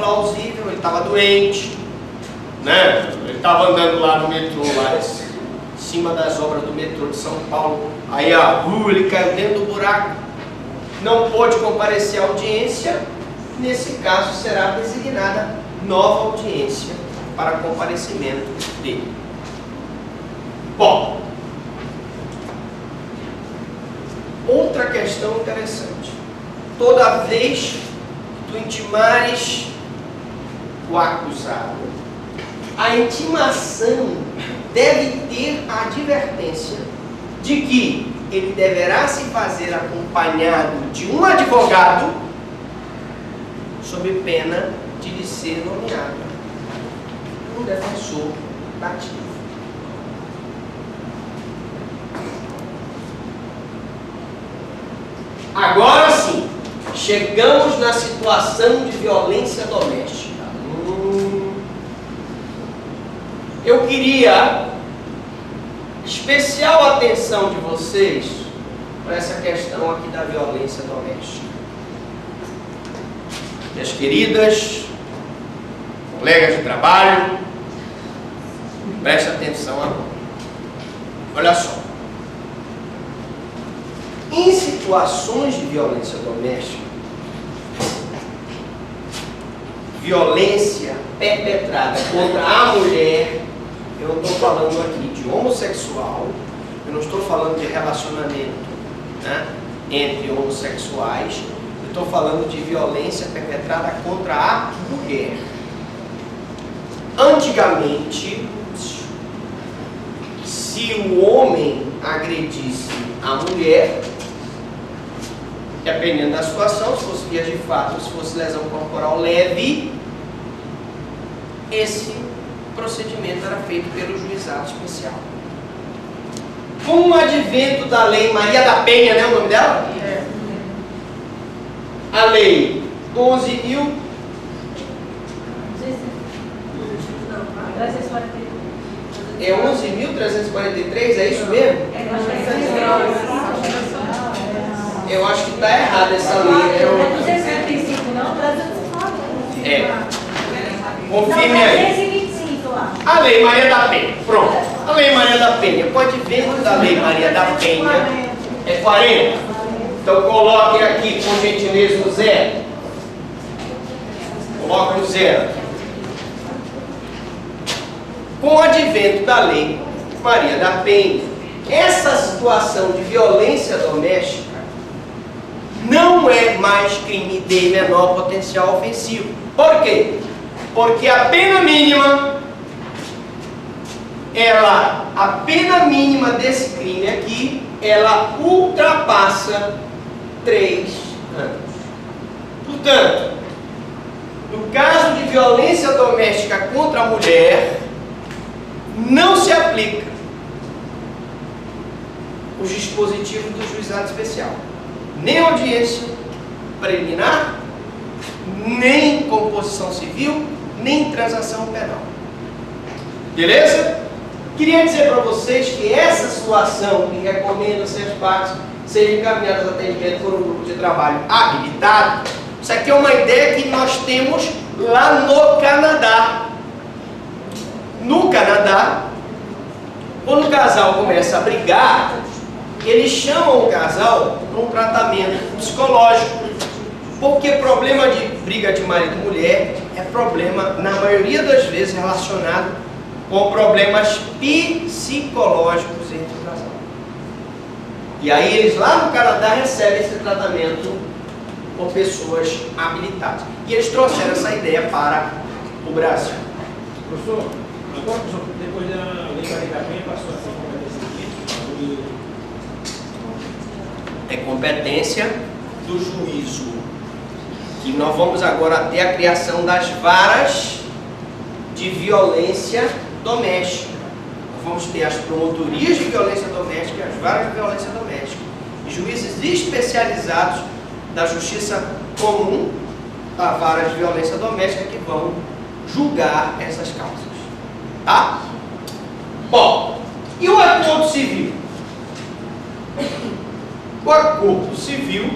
plausível, ele estava doente, né? Ele estava andando lá no metrô, lá em cima das obras do metrô de São Paulo, aí ele caiu dentro do buraco, não pôde comparecer à audiência. Nesse caso será designada nova audiência para comparecimento dele. Bom, outra questão interessante: toda vez que tu intimares o acusado, a intimação deve ter a advertência de que ele deverá se fazer acompanhado de um advogado, sob pena de lhe ser nomeado um defensor dativo. Agora sim, chegamos na situação de violência doméstica. Eu queria especial atenção de vocês para essa questão aqui da violência doméstica. Minhas queridas colegas de trabalho, preste atenção agora. Olha só. Em situações de violência doméstica, violência perpetrada contra a mulher, eu não estou falando aqui de homossexual, eu não estou falando de relacionamento, né, entre homossexuais, eu estou falando de violência perpetrada contra a mulher. Antigamente, se o homem agredisse a mulher, dependendo da situação, se fosse via de fato, se fosse lesão corporal leve, esse procedimento era feito pelo juizado especial. Com o advento da lei Maria da Penha, né, o nome dela? A lei 11.000 é 11.343, é isso mesmo? Eu acho que está errada essa lei. É 275, não? Confirme aí. A Lei Maria da Penha. Pronto. A Lei Maria da Penha. O advento da Lei Maria da Penha é 40. Então coloquem aqui, por gentileza, o zero. Coloque o zero. Com o advento da Lei Maria da Penha, essa situação de violência doméstica não é mais crime de menor potencial ofensivo. Por quê? Porque a pena mínima, a pena mínima desse crime aqui, ela ultrapassa 3 anos. Portanto, no caso de violência doméstica contra a mulher, não se aplica os dispositivos do juizado especial. Nem audiência preliminar, nem composição civil, nem transação penal. Beleza? Queria dizer para vocês que essa situação que recomenda-se as partes sejam encaminhadas a atendimento por um grupo de trabalho habilitado, isso aqui é uma ideia que nós temos lá no Canadá. No Canadá, quando o casal começa a brigar, eles chamam o casal para um tratamento psicológico, porque problema de briga de marido e mulher é problema, na maioria das vezes, relacionado com problemas psicológicos entre o casal. E aí eles lá no Canadá recebem esse tratamento com pessoas habilitadas. E eles trouxeram essa ideia para o Brasil. Professor, agora, depois da Lei Maria da Penha, passou a ser competência é competência do juízo. Que nós vamos agora ter a criação das varas de violência doméstica. Nós vamos ter as promotorias de violência doméstica e as varas de violência doméstica. E juízes especializados da justiça comum, da vara de violência doméstica, que vão julgar essas causas. Tá? Bom, e o acordo civil? O acordo civil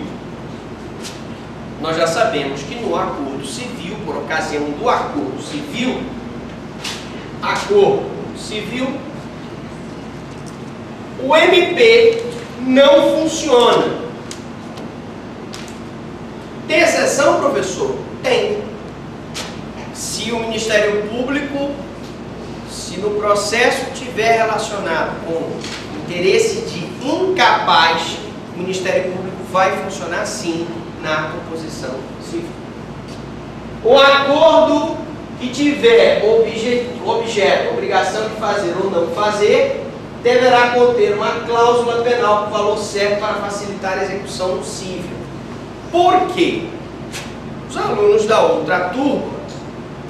nós já sabemos que no acordo civil, por ocasião do acordo civil, o MP não funciona. Tem exceção, professor? Tem. Se o Ministério Público, se no processo tiver relacionado com interesse de incapaz, o Ministério Público vai funcionar sim na composição civil. O acordo que tiver objeto, obrigação de fazer ou não fazer, deverá conter uma cláusula penal com valor certo para facilitar a execução do cível. Por quê? Os alunos da outra turma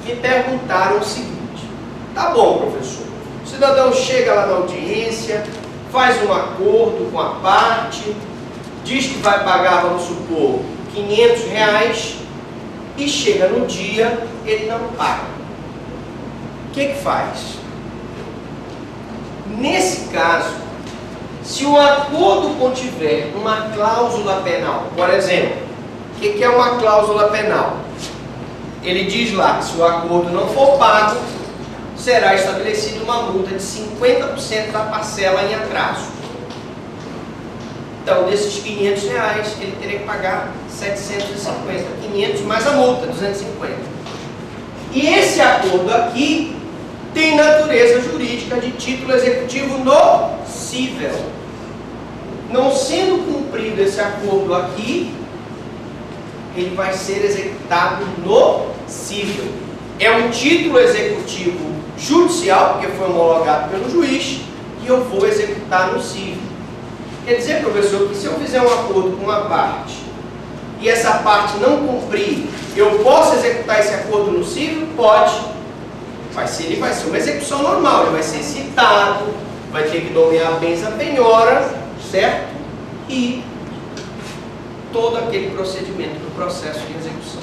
me perguntaram o seguinte: tá bom, professor, o cidadão chega lá na audiência, faz um acordo com a parte, diz que vai pagar, vamos supor, R$500 e chega no dia, ele não paga. O que faz? Nesse caso, se o acordo contiver uma cláusula penal, por exemplo, o que é uma cláusula penal? Ele diz lá que se o acordo não for pago, será estabelecida uma multa de 50% da parcela em atraso. Então, desses R$500, ele teria que pagar 750, 500 mais a multa, 250. E esse acordo aqui tem natureza jurídica de título executivo nocível. Não sendo cumprido esse acordo aqui, ele vai ser executado nocível. É um título executivo judicial, porque foi homologado pelo juiz, e eu vou executar nocível. Quer dizer, professor, que se eu fizer um acordo com uma parte e essa parte não cumprir, eu posso executar esse acordo nocível? Pode. Ele vai ser uma execução normal, ele vai ser citado, vai ter que nomear bens a penhora, certo? E todo aquele procedimento do processo de execução.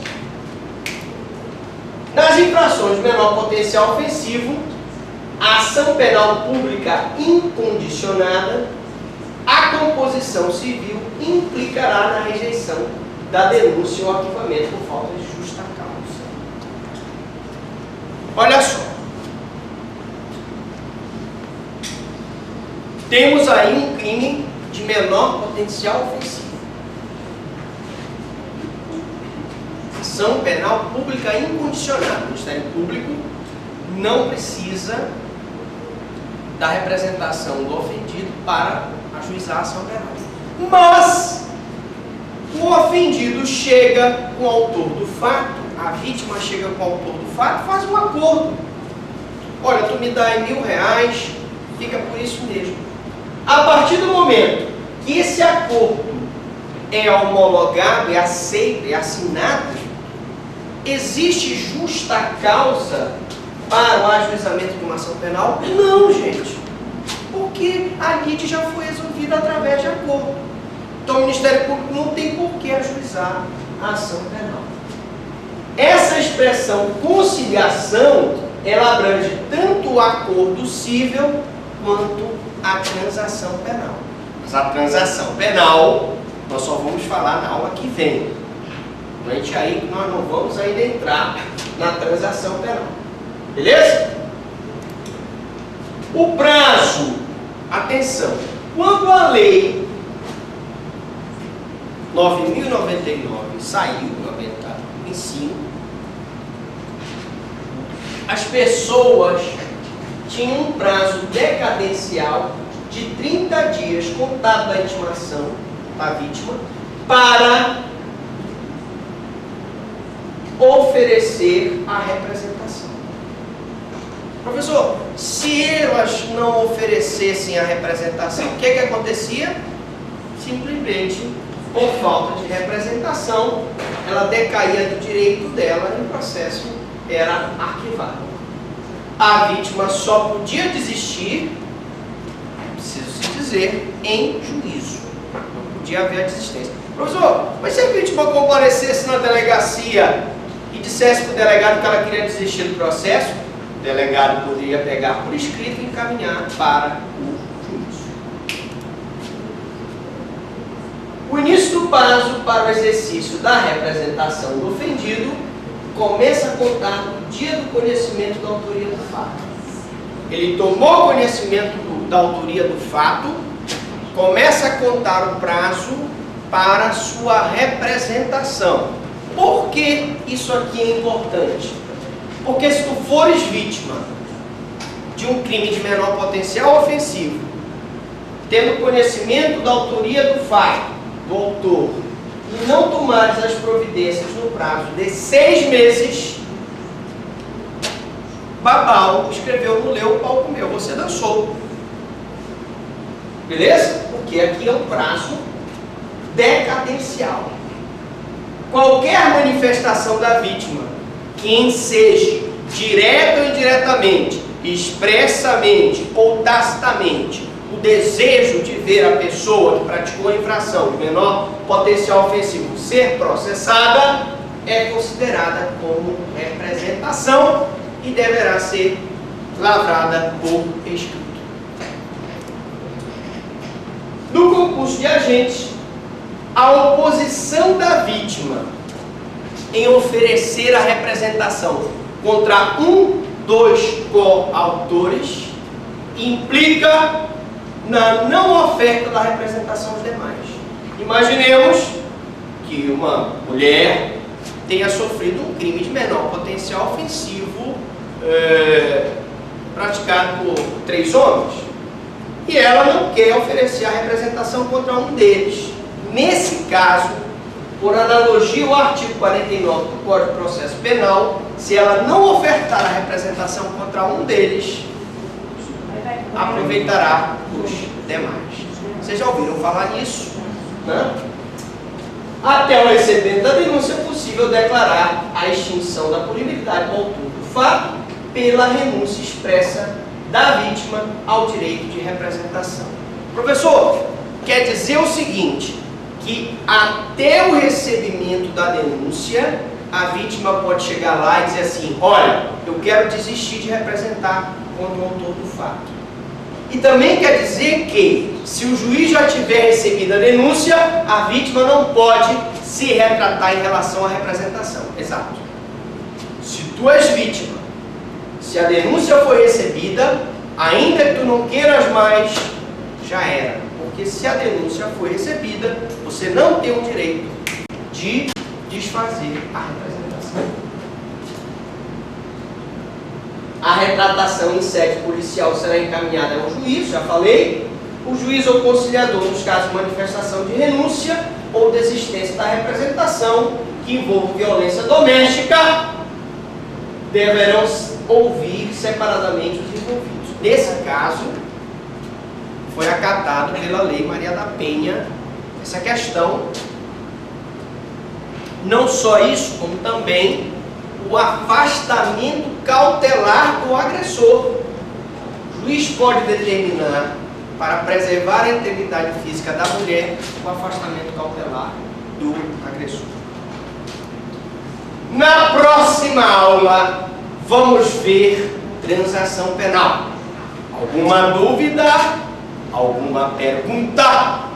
Nas infrações de menor potencial ofensivo, a ação penal pública incondicionada, a composição civil implicará na rejeição da denúncia ou arquivamento por falta de justa causa. Olha só. Temos aí um crime de menor potencial ofensivo. Ação penal pública incondicionada. O Ministério Público não precisa da representação do ofendido para ajuizar a ação penal. Mas o ofendido chega com o autor do fato, a vítima chega com o autor do fato, faz um acordo. Olha, tu me dá R$1.000, fica por isso mesmo. A partir do momento que esse acordo é homologado, é aceito, é assinado, existe justa causa para o ajuizamento de uma ação penal? Não, gente. Porque a lide já foi resolvida através de acordo. Então o Ministério Público não tem por que ajuizar a ação penal. Essa expressão conciliação, ela abrange tanto o acordo cível quanto a transação penal. Mas a transação penal, nós só vamos falar na aula que vem. Durante aí que nós não vamos ainda entrar na transação penal. Beleza? O prazo, atenção, quando a lei 9.099 saiu em 95, as pessoas tinham um prazo decadencial de 30 dias contado da intimação da vítima para oferecer a representação. Professor, se elas não oferecessem a representação, o que acontecia? Simplesmente, por falta de representação, ela decaía do direito dela e o processo era arquivado. A vítima só podia desistir, preciso se dizer, em juízo. Não podia haver a desistência. Professor, mas se a vítima comparecesse na delegacia e dissesse para o delegado que ela queria desistir do processo, o delegado poderia pegar por escrito e encaminhar para o juízo. O início do prazo para o exercício da representação do ofendido começa a contar do dia do conhecimento da autoria do fato. Ele tomou conhecimento da autoria do fato, começa a contar o prazo para sua representação. Por que isso aqui é importante? Porque se tu fores vítima de um crime de menor potencial ofensivo, tendo conhecimento da autoria do fato, do autor, e não tomares as providências no prazo de 6 meses, Babau escreveu, não leu, o pau comeu, você dançou. Beleza? Porque aqui é um prazo decadencial. Qualquer manifestação da vítima que enseje, direta ou indiretamente, expressamente ou tacitamente, o desejo de ver a pessoa que praticou a infração de menor potencial ofensivo ser processada, é considerada como representação e deverá ser lavrada por escrito. No concurso de agentes, a oposição da vítima em oferecer a representação contra um dos coautores implica na não oferta da representação aos demais. Imaginemos que uma mulher tenha sofrido um crime de menor potencial ofensivo praticado por 3 homens e ela não quer oferecer a representação contra um deles. Nesse caso, por analogia ao artigo 49 do Código de Processo Penal, se ela não ofertar a representação contra um deles, aproveitará os demais. Vocês já ouviram falar nisso? Né? Até o recebimento da denúncia é possível declarar a extinção da punibilidade do autor do fato pela renúncia expressa da vítima ao direito de representação. Professor, quer dizer o seguinte, que até o recebimento da denúncia, a vítima pode chegar lá e dizer assim, olha, eu quero desistir de representar contra o autor do fato. E também quer dizer que, se o juiz já tiver recebido a denúncia, a vítima não pode se retratar em relação à representação. Exato. Se tu és vítima, se a denúncia foi recebida, ainda que tu não queiras mais, já era. Porque se a denúncia foi recebida, você não tem o direito de desfazer a representação. A retratação em sede policial será encaminhada a um juiz, já falei. O juiz ou conciliador, nos casos de manifestação de renúncia ou desistência da representação que envolva violência doméstica, deverão ouvir separadamente os envolvidos. Nesse caso, foi acatado pela Lei Maria da Penha essa questão. Não só isso, como também o afastamento cautelar do agressor. O juiz pode determinar, para preservar a integridade física da mulher, o afastamento cautelar do agressor. Na próxima aula, vamos ver transação penal. Alguma dúvida? Alguma pergunta?